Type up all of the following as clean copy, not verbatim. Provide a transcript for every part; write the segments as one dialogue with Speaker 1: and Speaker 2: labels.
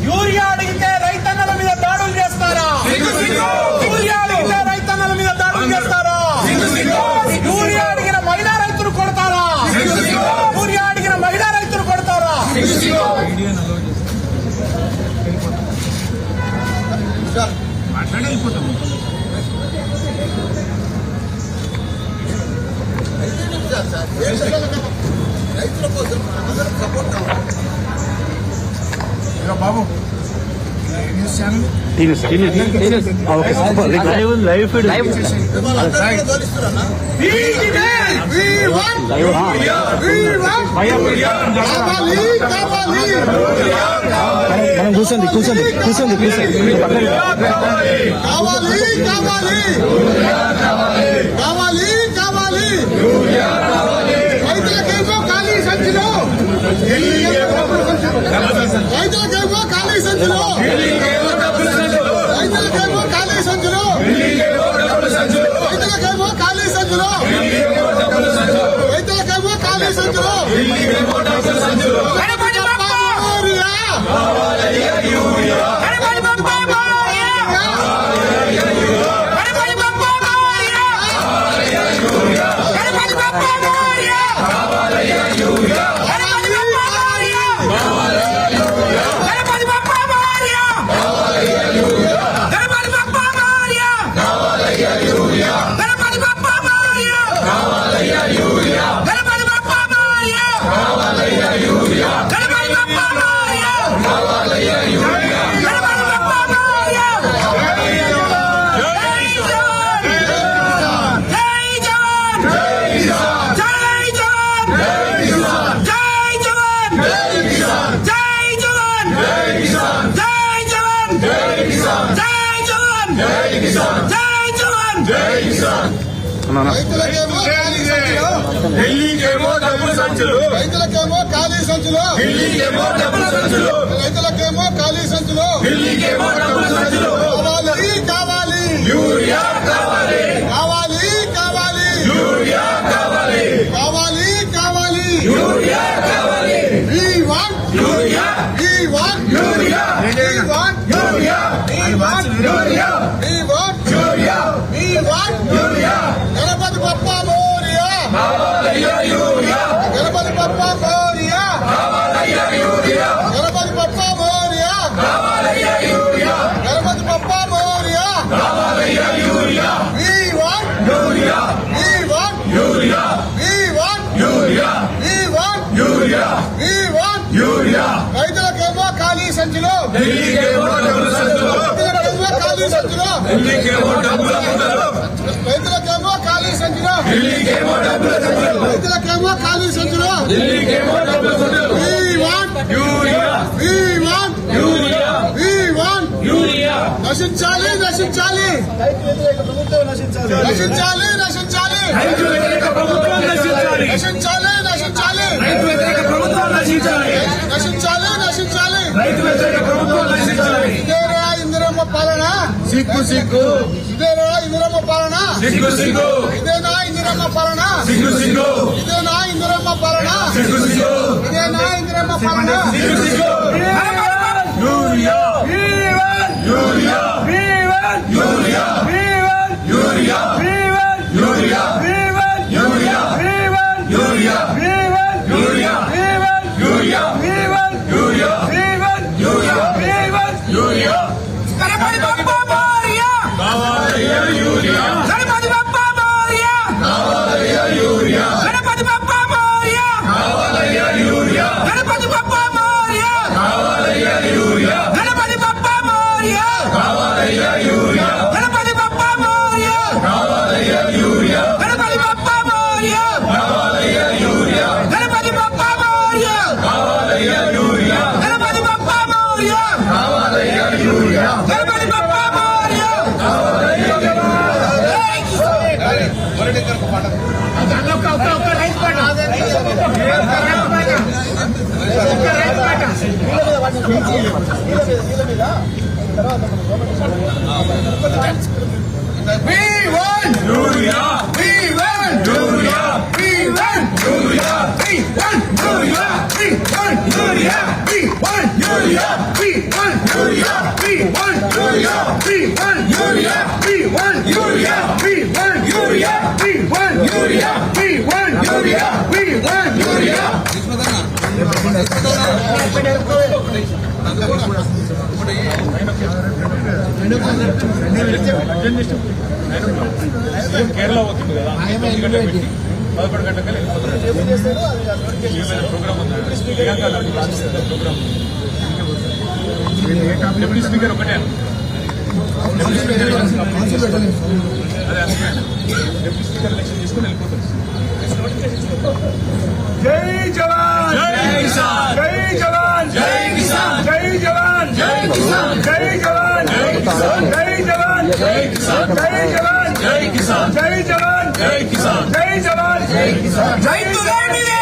Speaker 1: Urea అడిగితే రైతన్నల మీద దాడులు చేస్తారా? యూరియా అడిగితే రైతన్నల మీద దాడులు చేస్తారా? యూరియా అడిగిన మహిళా రైతులు కొడతారా? యూరియా అడిగిన మహిళా రైతులు కొడతారా?
Speaker 2: రైతుల కోసం సపోర్ట్ కావాలి బాబు.
Speaker 3: మనం కూర్చోండి కూర్చోండి కూర్చోండి కూర్చోండి
Speaker 2: కావాలి కావాలి కావాలి కావాలి రైతులకేమో ఖాళీ సంచిలో రైతులకేమో ఖాళీ సంచిలో రైతులకేమో ఖాళీ సంచిలో రైతులకేమో ఖాళీ సంచిలో రైతులకేమో ఖాళీ సంచిలో రైతులకేమో ఖాళీ సంచులు ఢిల్లీకేమో డబ్బుల సంచులు రైతులకేమో ఖాళీ సంచులు ఢిల్లీకేమో డబ్బుల సంచులు రైతులకేమో ఖాళీ సంచులు ఢిల్లీకేమో డబ్బుల సంచులు కావాలి కావాలి యూరియా కావాలి కావాలి కావాలి యూరియా కావాలి కావాలి కావాలి యూరియా కావాలి we want urea we want urea we want urea we want urea we want urea we want urea Ganapati Bappa Morya కావాలయ్యా యూరియా గణపతి బప్పా మోరియా కావాలయ్యా యూరియా గణపతి బప్పా మోరియా కావాలయ్యా యూరియా గణపతి బప్పా మోరియా కావాలయ్యా urea we want urea we want urea we want urea we want urea we want urea రైతులకేమో ఖాళీ సంచిలో ఢిల్లీకేమో డబ్బుల సంచులు రైతులకేమో ఖాళీ సంచిలో ఢిల్లీకేమో డబ్బుల సంచులు రైతులకేమో ఖాళీ సంచిలో ఢిల్లీకేమో డబ్బుల సంచులు రైతులకేమో ఖాళీ సంచిలో ఢిల్లీకేమో డబ్బుల సంచులు we want urea we want urea we want urea నశించాలి నశించాలి నశించాలి నశించాలి రైతు వ్యతిరేక ప్రభుత్వం నశించాలి నశించాలి నశించాలి రైతు వ్యతిరేక ప్రభుత్వం నశించాలి నశించాలి నశించాలి రైతు వ్యతిరేక ప్రభుత్వం నశించాలి ఇదేరా ఇందిరమ్మ పాలన సిగ్గు సిగ్గు ఇదేరా ఇందిరమ్మ పాలన సిగ్గు సిగ్గు ఇదేనా ఇందిరమ్మ పాలన సిగ్గు సిగ్గు ఇదేనా ఇందిరమ్మ పాలన సిగ్గు సిగ్గు ఇదేనా ఇందిరమ్మ పాలన సిగ్గు సిగ్గు urea urea urea urea urea urea urea urea urea urea urea urea Ganapati Bappa Morya కావాలయ్యా యూరియా గణపతి బప్పా మోరియా కావాలయ్యా యూరియా గణపతి బప్పా మోరియా కావాలయ్యా యూరియా గణపతి బప్పా మోరియా కావాలయ్యా యూరియా గణపతి బప్పా మోరియా కావాలయ్యా యూరియా గణపతి బప్పా మోరియా కావాలయ్యా యూరియా గణపతి బప్పా మోరియా కావాలయ్యా యూరియా గణపతి బప్పా మోరియా కావాలయ్యా యూరియా గణపతి బప్పా మోరియా కావాలయ్యా యూరియా గణపతి బప్పా మోరియా కావాలయ్యా We want Uriah! We want Uriah! We want Uriah!
Speaker 4: Kerala పోతుంది కదా 11 గంటలకి ప్రోగ్రామ్ ఉంది ప్రోగ్రామ్ డిప్యూటీ స్పీకర్ ఒకటే డిప్యూటీ స్పీకర్ ఎలక్షన్ తీసుకుని వెళ్ళిపోతుంది.
Speaker 1: జై జవాన్ జై కిసాన్ జై జవాన్ జై కిసాన్ జై జవాన్ జై కిసాన్ జై జవాన్ జై కిసాన్ జై జవాన్ జై కిసాన్ జై జవాన్ జై కిసాన్ జై జవాన్ జై కిసాన్ జై జవాన్ జై కిసాన్. రైతులేనిదే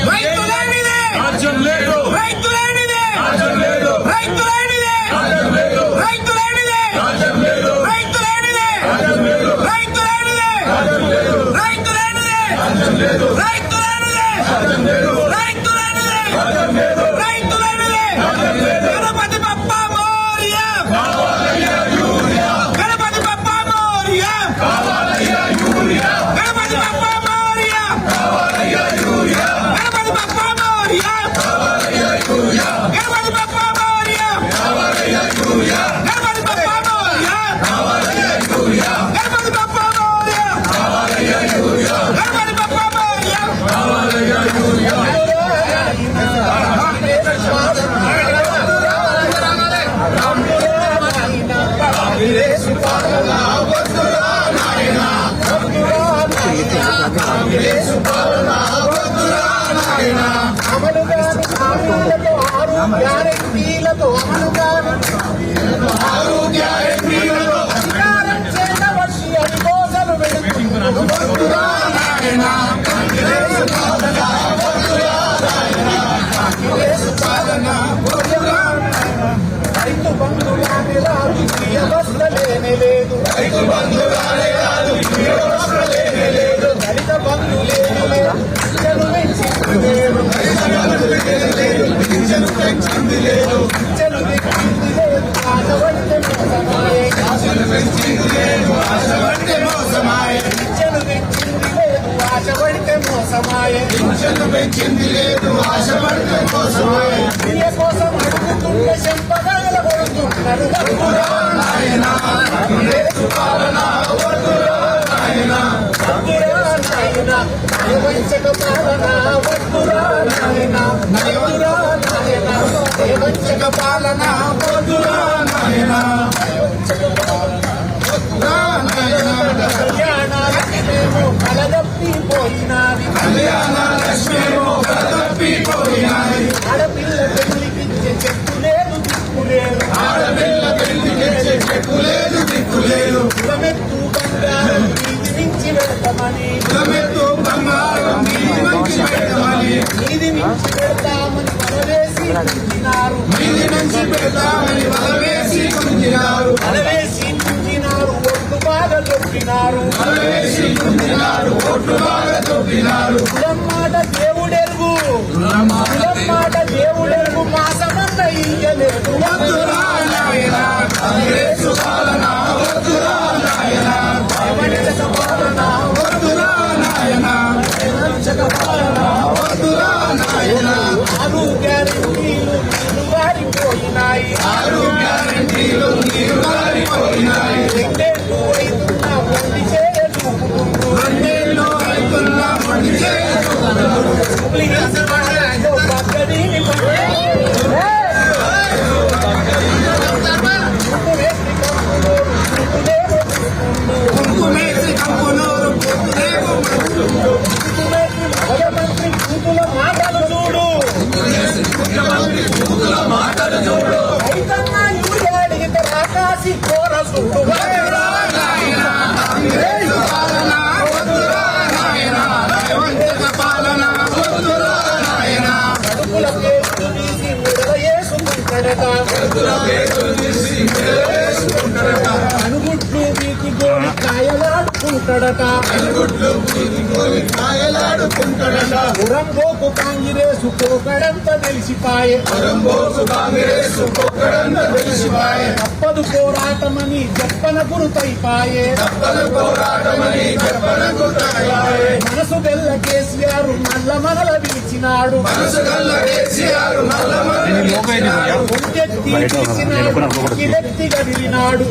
Speaker 1: రైతులేనిదే రాజ్యం లేదు రైతులేనిదే రాజ్యం లేదు రైతులేనిదే రాజ్యం లేదు రైతులేనిదే రాజ్యం లేదు రైతులేనిదే రాజ్యం లేదు రైతులేనిదే రాజ్యం లేదు రైతులేనిదే రాజ్యం లేదు రైతులేనిదే రాజ్యం లేదు రైతులేనిదే రాజ్యం లేదు రైతులేనిదే రాజ్యం లేదు. గణపతి బప్పా మోరియా కావాలయ్యా యూరియా గణపతి బప్పా మోరియా కావాలయ్యా యూరియా గణపతి బప్పా మోరియా కావాలయ్యా యూరియా గణపతి బప్పా మోరియా కావాలయ్యా యూరియా గణపతి బప్పా మోరియా కావాలయ్యా యూరియా గణపతి బప్పా మోరియా కావాలయ్యా యూరియా గణపతి బప్పా మోరియా కావాలయ్యా యూరియా గణపతి బప్పా మోరియా కావాలయ్యా యూరియా.
Speaker 2: గ్యారెంటీలతో ఆరు గ్యారెంటీలతో అధికారం చేతబట్టి అది కోసలు రైతు బంధువులే రాదు వ్యవస్థలేనే లేదు రైతు బంధువులే రాదు వ్యవస్థలేనే లేదు దళిత బంధువులేనే లేదు పింఛను పెంచింది లేదు పింఛను పెంచింది లేదు పింఛను పెంచింది లేదు ఆశపడితే మోసమాయే ఆశలు పెంచింది లేదు ఆశపడితే మోసమాయే పింఛను పెంచింది లేదు ఆశపడితే మోసమాయే పింఛను పెంచింది లేదు ఆశపడితే మోసమాయే ప్రియ కోసం అడుగుతుంటే చెంపగల కొడుతున్నారు వద్దురా నాయనా యేసు పాలన వద్దురా నాయనా వద్దురా నాయనా దేవంచక పాలన వద్దురా నాయనా వద్దురా నాయనా దేవంచక పాలన వద్దురా నాయనా వద్దురా నాయనా కళ్యాణ లక్ష్మేమో కలదప్పిపోయినాది కళ్యాణ లక్ష్మేమో కలదప్పిపోయినాది ఆడపిల్ల పెళ్లికిచ్చే చెట్టు లేదు దిక్కు లేదు ఆడపిల్ల పెళ్లికిచ్చే చెట్టు లేదు దిక్కు లేదు కులమెత్తు బంగారం నీది నుంచి పెడతామని కులమెత్తు బంగారం నీది నుంచి పెడతామని నీది నుంచి పెడతామని వలవేసి కుంజినారు నీది నుంచి పెడతామని వలవేసి కుంజినారు వలవేసి కుంజినారు ఒట్టు బాగా దొక్కినారు వలవేసి కుంజినారు ఒట్టు బాగా దొక్కినారు కులం మాట దేవుడెరుగు కులం మాట దేవుడెరుగు మాసమంత ఇయ్యలేదు వద్దురా నాయనా యేసు పాలన వద్దురా నాయనా దేవంచక పాలన వద్దురా నాయనా దేవంచక పాలన వద్దురా నాయనా ఆరు గ్యారెంటీలు నీరు గారిపోయినాయి ఆరు గ్యారెంటీలు నీరు గారిపోయినాయి రెండేళ్ళు అవుతున్నా మొండి చేయలేకుంటూ రెండేళ్ళు అవుతున్నా మొండి ముఖ్యమంత్రి కూతుల మాటలు చూడు రైతన్న యూరియా అడిగితే రాకాసి కోర చూడు కడుపుల పేరు తీసి ముడవేసుకుంటాడట అనుగుడ్లు వీటి గోడి కాయలాడుకుంటాడట
Speaker 1: పరంబోకు కాంగ్రెసు పోకడంత తెలిసిపాయే తప్పదు పోరాటమని చెప్పన గురుతైపాయే మనసు గెల్ల కేసీఆర్ నల్ల మనల పిలిచినాడు ఒంటెత్తి తీసినాడు వ్యక్తి గదిలినాడు